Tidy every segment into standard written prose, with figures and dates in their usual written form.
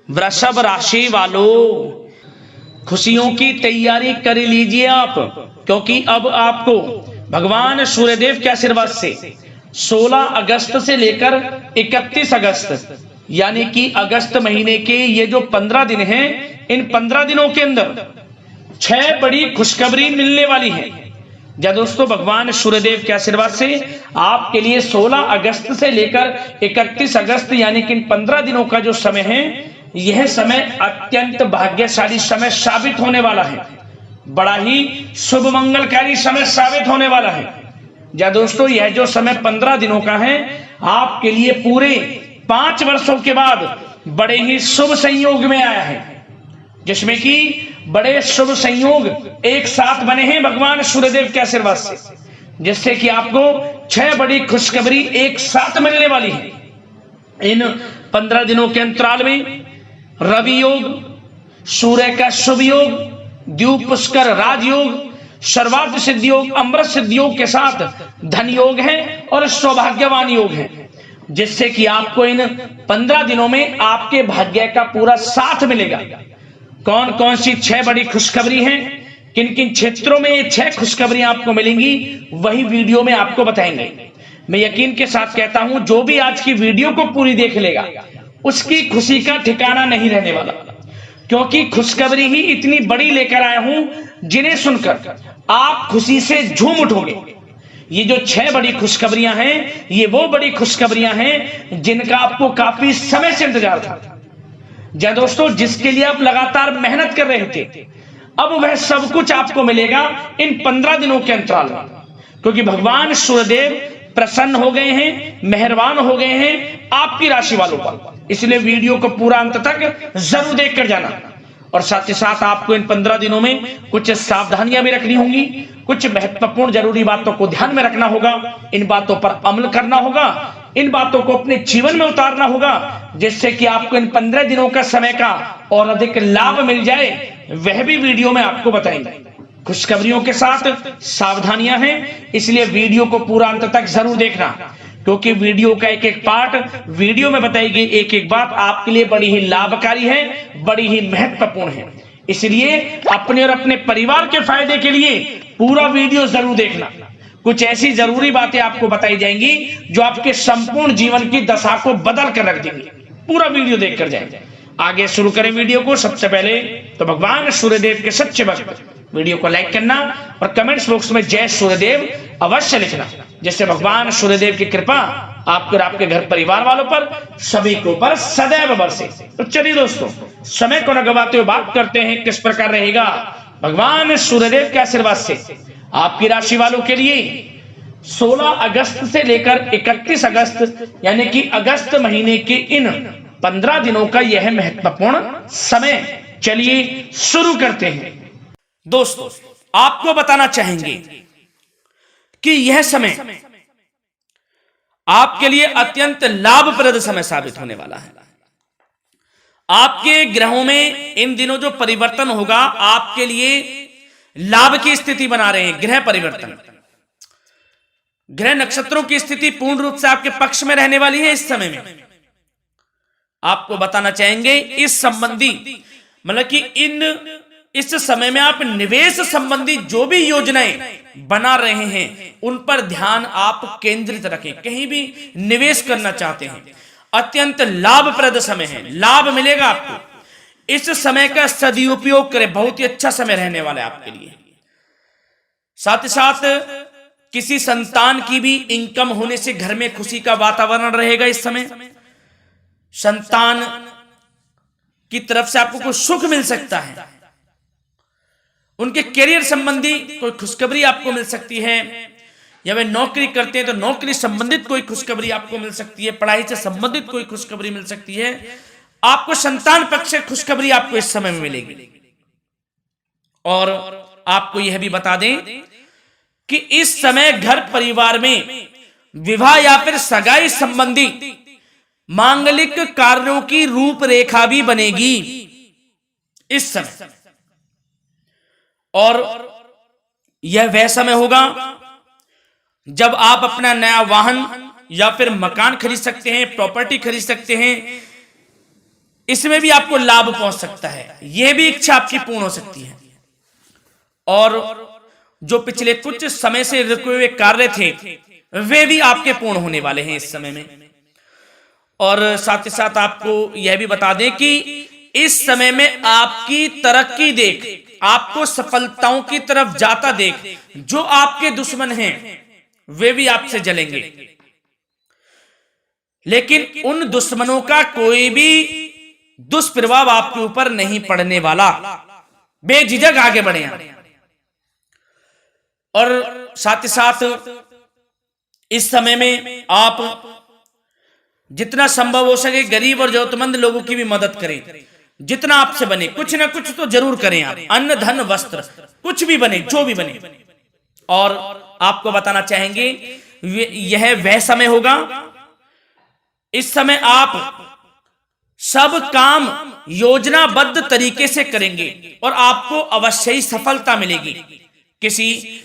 वृषभ राशि वालों, खुशियों की तैयारी कर लीजिए आप, क्योंकि अब आपको भगवान सूर्यदेव के आशीर्वाद से 16 अगस्त से लेकर 31 अगस्त यानी कि अगस्त महीने के ये जो 15 दिन हैं, इन 15 दिनों के अंदर 6 बड़ी खुशखबरी मिलने वाली है। जय दोस्तों, भगवान सूर्यदेव के आशीर्वाद से आपके लिए 16 अगस्त से लेकर 31 अगस्त यानी कि इन 15 दिनों का जो समय है, यह समय अत्यंत भाग्यशाली समय साबित होने वाला है। बड़ा ही शुभ मंगलकारी समय साबित होने वाला है। जय दोस्तों, यह जो समय 15 दिनों का है, आपके लिए पूरे 5 वर्षों के बाद बड़े ही शुभ संयोग में आया है, जिसमें कि बड़े शुभ संयोग एक साथ बने हैं भगवान सूर्यदेव के आशीर्वाद से, जिससे कि आपको 6 बड़ी खुशखबरी एक साथ मिलने वाली है। इन 15 दिनों के अंतराल में रवि योग, सूर्य का शुभ योग, द्यूप पुष्कर राजयोग, सर्वार्थ सिद्धि योग, अमृत सिद्धि योग के साथ धन योग है और सौभाग्यवान योग है, जिससे कि आपको इन 15 दिनों में आपके भाग्य का पूरा साथ मिलेगा। कौन कौन सी 6 बड़ी खुशखबरी हैं, किन किन क्षेत्रों में ये 6 खुशखबरियां आपको मिलेंगी, वही वीडियो में आपको बताएंगे। मैं यकीन के साथ कहता हूं, जो भी आज की वीडियो को पूरी देख लेगा, उसकी खुशी का ठिकाना नहीं रहने वाला, क्योंकि खुशखबरी ही इतनी बड़ी लेकर आया हूं, जिन्हें सुनकर आप खुशी से झूम उठोगे। ये जो 6 बड़ी खुशखबरियां हैं, ये वो बड़ी खुशखबरियां हैं जिनका आपको काफी समय से इंतजार था। जय दोस्तों, जिसके लिए आप लगातार मेहनत कर रहे थे, अब वह सब कुछ आपको मिलेगा इन 15 दिनों के अंतराल में, क्योंकि भगवान सूर्यदेव प्रसन्न हो गए हैं, मेहरबान हो गए हैं आपकी राशि वालों पर। इसलिए वीडियो को पूरा अंत तक जरूर देखकर जाना। और साथ ही साथ आपको इन 15 दिनों में कुछ सावधानियां भी रखनी होंगी, कुछ महत्वपूर्ण जरूरी बातों को ध्यान में रखना होगा, इन बातों पर अमल करना होगा, इन बातों को अपने जीवन में उतारना होगा, जिससे कि आपको इन 15 दिनों का समय का और अधिक लाभ मिल जाए, वह भी वीडियो में आपको बताएंगे। खुशखबरियों के साथ सावधानियां हैं, इसलिए वीडियो को पूरा अंत तक जरूर देखना, क्योंकि वीडियो का एक एक पार्ट, वीडियो में बताई गई एक एक बात आपके लिए बड़ी ही लाभकारी है, बड़ी ही महत्वपूर्ण है। इसलिए अपने और अपने परिवार के फायदे के लिए पूरा वीडियो जरूर देखना। कुछ ऐसी जरूरी बातें आपको बताई जाएंगी जो आपके संपूर्ण जीवन की दशा को बदल कर रख देंगी। पूरा वीडियो देखकर जाएंगे। आगे शुरू करें वीडियो को। सबसे पहले तो भगवान सूर्यदेव के सच्चे भक्त वीडियो को लाइक करना और कमेंट्स बॉक्स में जय सूर्यदेव अवश्य लिखना, जिससे भगवान सूर्यदेव की कृपा आपके और आपके घर परिवार वालों पर, सभी को पर सदैव बरसे। तो चलिए दोस्तों, समय को न गवाते हुए बात करते हैं किस प्रकार रहेगा भगवान सूर्यदेव के आशीर्वाद से आपकी राशि वालों के लिए 16 अगस्त से लेकर 31 अगस्त यानी कि अगस्त महीने के इन 15 दिनों का यह महत्वपूर्ण समय। चलिए शुरू करते हैं। दोस्तों, आपको बताना चाहेंगे कि यह समय आपके लिए अत्यंत लाभप्रद समय साबित होने वाला है। आपके ग्रहों में इन दिनों जो परिवर्तन होगा, आपके लिए लाभ की स्थिति बना रहे हैं। ग्रह परिवर्तन, ग्रह नक्षत्रों की स्थिति पूर्ण रूप से आपके पक्ष में रहने वाली है। इस समय में आपको बताना चाहेंगे इस संबंधी, मतलब कि इस समय में आप निवेश संबंधी जो भी योजनाएं बना रहे हैं, उन पर ध्यान आप केंद्रित रखें। कहीं भी निवेश करना चाहते हैं, अत्यंत लाभप्रद समय है, लाभ मिलेगा आपको। इस समय का सदुपयोग करें, बहुत ही अच्छा समय रहने वाला है आपके लिए। साथ ही साथ किसी संतान की भी इनकम होने से घर में खुशी का वातावरण रहेगा। इस समय संतान की तरफ से आपको कुछ सुख मिल सकता है, उनके करियर संबंधी कोई खुशखबरी आपको मिल सकती है, या वे नौकरी करते हैं तो नौकरी संबंधित कोई खुशखबरी आपको मिल सकती है, पढ़ाई से संबंधित कोई खुशखबरी मिल सकती है। आपको संतान पक्ष से खुशखबरी आपको इस समय में मिलेगी। और आपको यह भी बता दें कि इस समय घर परिवार में विवाह या फिर सगाई संबंधी मांगलिक कार्यों की रूपरेखा भी बनेगी इस समय। और यह वह समय होगा जब आप अपना नया वाहन या फिर मकान खरीद सकते हैं, प्रॉपर्टी खरीद सकते हैं, इसमें भी आपको लाभ पहुंच सकता है, यह भी इच्छा आपकी पूर्ण हो सकती है। और जो पिछले कुछ समय से रुके हुए कार्य थे वे भी आपके पूर्ण होने वाले हैं इस समय में। और साथ ही साथ आपको यह भी बता दें कि इस समय में आपकी तरक्की देख, आपको सफलताओं की तरफ जाता देख जो आपके दुश्मन हैं वे भी आपसे जलेंगे, लेकिन उन दुश्मनों का कोई भी दुष्प्रभाव आपके ऊपर नहीं पड़ने वाला। बेझिझक आगे बढ़े आप। और साथ ही साथ इस समय में आप जितना संभव हो सके गरीब और जरूरतमंद लोगों की भी मदद करें। जितना आपसे बने कुछ ना कुछ तो जरूर करें आप, अन्न धन वस्त्र कुछ भी बने, जो भी बने। और आपको बताना चाहेंगे यह वह समय होगा, इस समय आप सब काम योजनाबद्ध तरीके से करेंगे और आपको अवश्य ही सफलता मिलेगी। किसी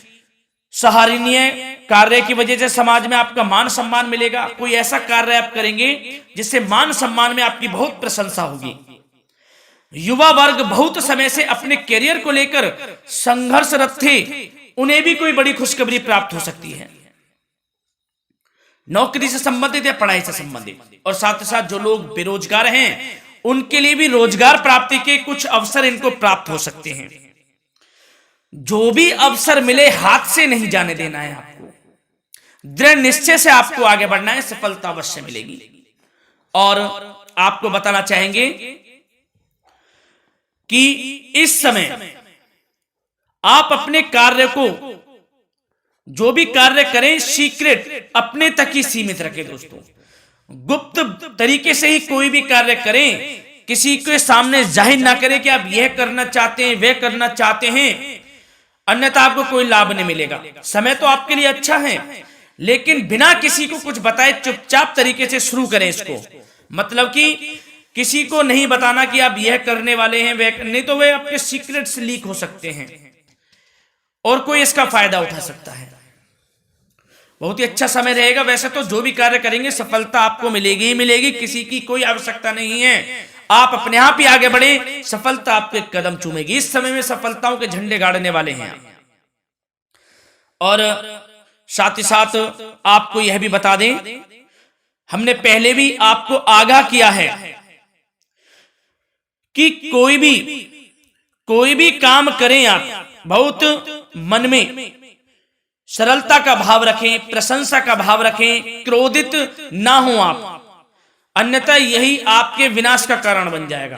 सराहनीय कार्य की वजह से समाज में आपका मान सम्मान मिलेगा। कोई ऐसा कार्य आप करेंगे जिससे मान सम्मान में आपकी बहुत प्रशंसा होगी। युवा वर्ग बहुत समय से अपने करियर को लेकर संघर्षरत थे, उन्हें भी कोई बड़ी खुशखबरी प्राप्त हो सकती है, नौकरी से संबंधित या पढ़ाई से संबंधित। और साथ ही साथ जो लोग बेरोजगार हैं उनके लिए भी रोजगार प्राप्ति के कुछ अवसर इनको प्राप्त हो सकते हैं। जो भी अवसर मिले हाथ से नहीं जाने देना है आपको, दृढ़ निश्चय से आपको आगे बढ़ना है, सफलता अवश्य मिलेगी। और आपको बताना चाहेंगे कि इस समय आप अपने कार्य को, जो भी कार्य करें, सीक्रेट अपने तक ही सीमित रखें दोस्तों। गुप्त तरीके से ही कोई भी कार्य करें, किसी के सामने जाहिर ना करें कि आप यह करना चाहते हैं, वह करना चाहते हैं, अन्यथा आपको कोई लाभ नहीं मिलेगा। समय तो आपके लिए अच्छा है, लेकिन बिना किसी को कुछ बताए चुपचाप तरीके से शुरू करें इसको। मतलब कि किसी को नहीं बताना कि आप यह करने वाले हैं, वह नहीं, तो वे आपके सीक्रेट्स लीक हो सकते हैं और कोई इसका फायदा उठा सकता है। बहुत ही अच्छा समय रहेगा। वैसे तो जो भी कार्य करेंगे सफलता आपको मिलेगी ही मिलेगी, किसी की कोई आवश्यकता नहीं है। आप अपने आप ही आगे बढ़े, सफलता आपके कदम चूमेगी। इस समय में सफलताओं के झंडे गाड़ने वाले हैं। और साथ ही साथ आपको यह भी बता दें, हमने पहले भी आपको आगाह किया है कि कोई भी काम करें आप बहुत मन में सरलता का भाव रखें, प्रशंसा का भाव रखें, क्रोधित ना हो आप, अन्यथा यही आपके विनाश का कारण बन जाएगा।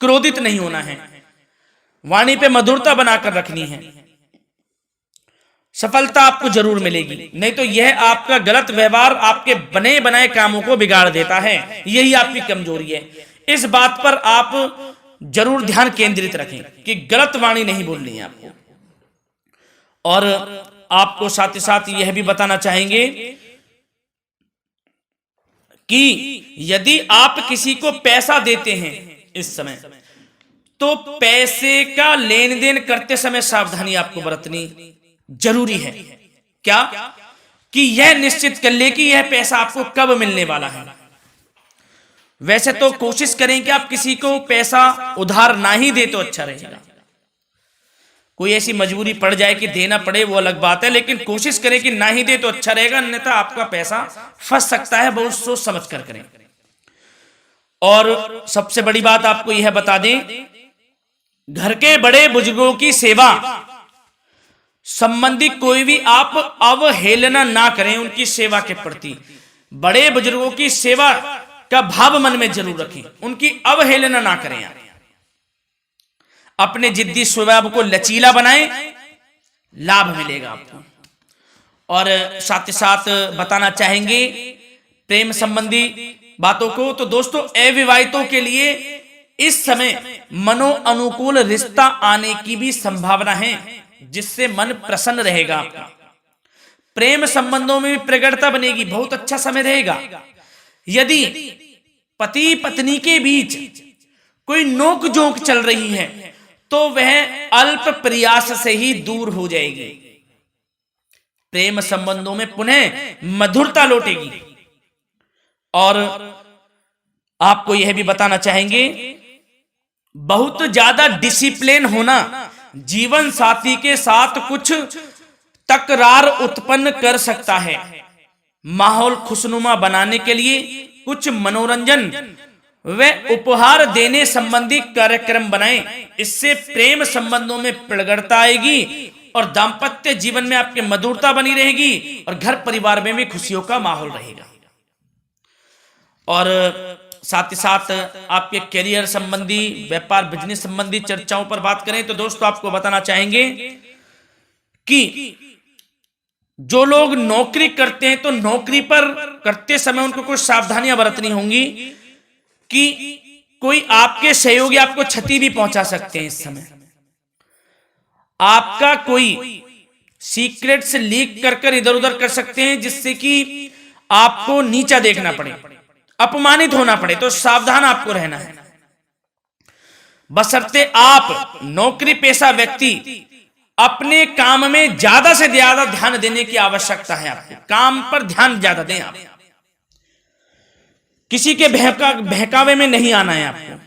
क्रोधित नहीं होना है, वाणी पे मधुरता बनाकर रखनी है, सफलता आपको जरूर मिलेगी। नहीं तो यह आपका गलत व्यवहार आपके बने बनाए कामों को बिगाड़ देता है, यही आपकी कमजोरी है। इस बात पर आप जरूर ध्यान केंद्रित रखें कि गलत वाणी नहीं बोलनी है आपको। और आपको साथ ही साथ यह भी बताना चाहेंगे कि यदि आप किसी को पैसा देते हैं इस समय, तो पैसे का लेन देन करते समय सावधानी आपको बरतनी जरूरी है। क्या कि यह निश्चित कर ले कि यह पैसा आपको कब मिलने वाला है। वैसे तो कोशिश करें कि आप किसी को पैसा उधार ना ही दे तो अच्छा रहेगा। कोई ऐसी मजबूरी पड़ जाए कि देना पड़े वो अलग बात है, लेकिन कोशिश करें कि ना ही दे तो अच्छा रहेगा, अन्यथा आपका पैसा फंस सकता है। बहुत सोच समझ कर करें। और सबसे बड़ी बात आपको यह बता दें, घर के बड़े बुजुर्गों की सेवा संबंधी कोई भी आप अवहेलना ना करें उनकी सेवा के प्रति। बड़े बुजुर्गों की सेवा का भाव मन में जरूर रखें, उनकी अवहेलना ना करें आप। अपने जिद्दी स्वभाव को लचीला बनाएं, लाभ मिलेगा आपको। और साथ ही साथ बताना चाहेंगे प्रेम संबंधी बातों को, तो दोस्तों अविवाहितों के लिए इस समय मनो अनुकूल रिश्ता आने की भी संभावना है, जिससे मन प्रसन्न रहेगा आपका। प्रेम संबंधों में भी प्रगाढ़ता बनेगी, बहुत अच्छा समय रहेगा। यदि पति पत्नी के बीच कोई नोक झोंक चल रही है तो वह अल्प प्रयास से ही दूर हो जाएगी। प्रेम संबंधों में पुनः मधुरता लौटेगी। और आपको यह भी बताना चाहेंगे, बहुत ज्यादा डिसिप्लिन होना जीवन साथी के साथ कुछ तकरार उत्पन्न कर सकता है। माहौल खुशनुमा बनाने के लिए कुछ मनोरंजन व उपहार देने संबंधी कार्यक्रम बनाएं। इससे प्रेम संबंधों में प्रगाढ़ता आएगी और दाम्पत्य जीवन में आपकी मधुरता बनी रहेगी और घर परिवार में भी खुशियों का माहौल रहेगा। और साथ ही साथ आपके करियर संबंधी, व्यापार बिजनेस संबंधी चर्चाओं पर बात करें तो दोस्तों आपको बताना चाहेंगे कि जो लोग नौकरी करते हैं तो नौकरी पर करते समय उनको कुछ सावधानियां बरतनी होंगी कि कोई आपके सहयोगी आपको क्षति भी पहुंचा सकते हैं। इस समय आपका कोई सीक्रेट्स लीक कर इधर उधर कर सकते हैं, जिससे कि आपको नीचा देखना पड़े, अपमानित होना पड़े। तो सावधान आपको रहना है। बशर्ते आप नौकरी पेशा व्यक्ति अपने काम में ज्यादा से ज्यादा ध्यान देने की आवश्यकता है। आपको काम पर ध्यान ज्यादा दें। आप किसी के बहकावे में नहीं आना है आपको।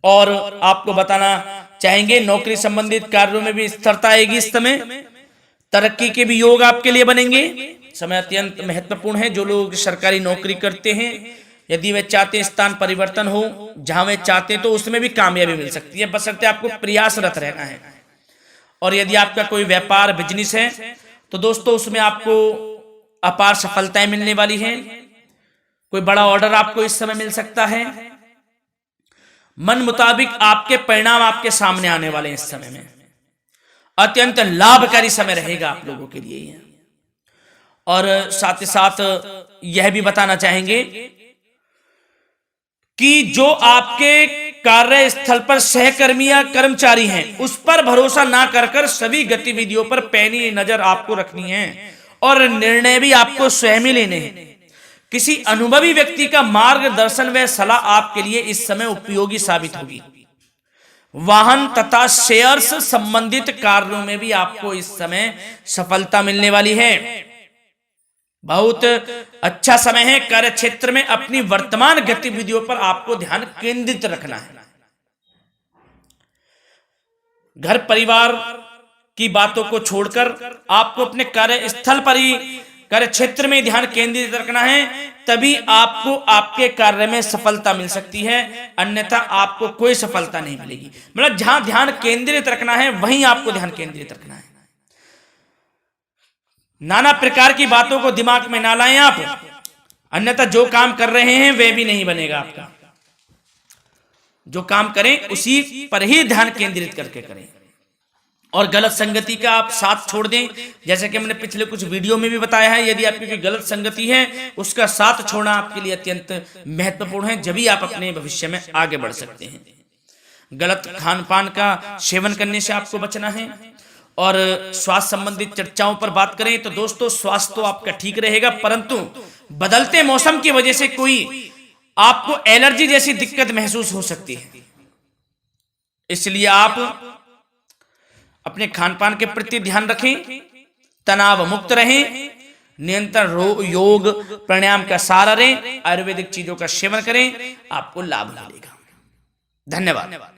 और आपको बताना चाहेंगे नौकरी संबंधित कार्यों में भी स्थिरता आएगी। इस समय तरक्की के भी योग आपके लिए बनेंगे। समय अत्यंत महत्वपूर्ण है। जो लोग सरकारी नौकरी करते हैं, यदि वे चाहते हैं स्थान परिवर्तन हो, जहां वे चाहते हैं, तो उसमें भी कामयाबी मिल सकती है, बशर्ते आपको प्रयासरत रहना है। और यदि आपका कोई व्यापार बिजनेस है तो दोस्तों उसमें आपको अपार सफलताएं मिलने वाली हैं। कोई बड़ा ऑर्डर आपको इस समय मिल सकता है। मन मुताबिक आपके परिणाम आपके सामने आने वाले हैं। इस समय में अत्यंत लाभकारी समय रहेगा आप लोगों के लिए। और साथ ही साथ यह भी बताना चाहेंगे कि जो आपके कार्यस्थल पर सहकर्मी या कर्मचारी हैं, उस पर भरोसा ना कर सभी गतिविधियों पर पैनी नजर आपको रखनी है और निर्णय भी आपको स्वयं ही लेने हैं। किसी अनुभवी व्यक्ति का मार्गदर्शन व सलाह आपके लिए इस समय उपयोगी साबित होगी। वाहन तथा शेयर्स संबंधित कार्यों में भी आपको इस समय सफलता मिलने वाली है। बहुत अच्छा समय है। कार्य क्षेत्र में अपनी वर्तमान गतिविधियों पर आपको ध्यान केंद्रित रखना है। घर परिवार की बातों को छोड़कर आपको अपने कार्यस्थल पर ही, कार्य क्षेत्र में ध्यान केंद्रित रखना है, तभी आपको आपके कार्य में सफलता मिल सकती है, अन्यथा आपको कोई सफलता नहीं मिलेगी। मतलब जहां ध्यान केंद्रित रखना है वहीं आपको ध्यान केंद्रित रखना है। नाना प्रकार की बातों को दिमाग में ना लाएं आप, अन्यथा जो काम कर रहे हैं वह भी नहीं बनेगा आपका। जो काम करें उसी पर ही ध्यान केंद्रित करके करें और गलत संगति का आप साथ छोड़ दें। जैसे कि मैंने पिछले कुछ वीडियो में भी बताया है, यदि आपकी कोई गलत संगति है उसका साथ छोड़ना आपके लिए अत्यंत महत्वपूर्ण है, जब ही आप अपने भविष्य में आगे बढ़ सकते हैं। गलत खान पान का सेवन करने से आपको बचना है। और स्वास्थ्य संबंधित चर्चाओं पर बात करें तो दोस्तों स्वास्थ्य तो आपका ठीक रहेगा, परंतु बदलते मौसम की वजह से कोई आपको एलर्जी जैसी दिक्कत महसूस हो सकती है। इसलिए आप अपने खान पान के प्रति ध्यान रखें, तनाव मुक्त रहें, नियंत्रण योग प्राणायाम का सहारा लें, आयुर्वेदिक चीजों का सेवन करें, आपको लाभ मिलेगा। धन्यवाद।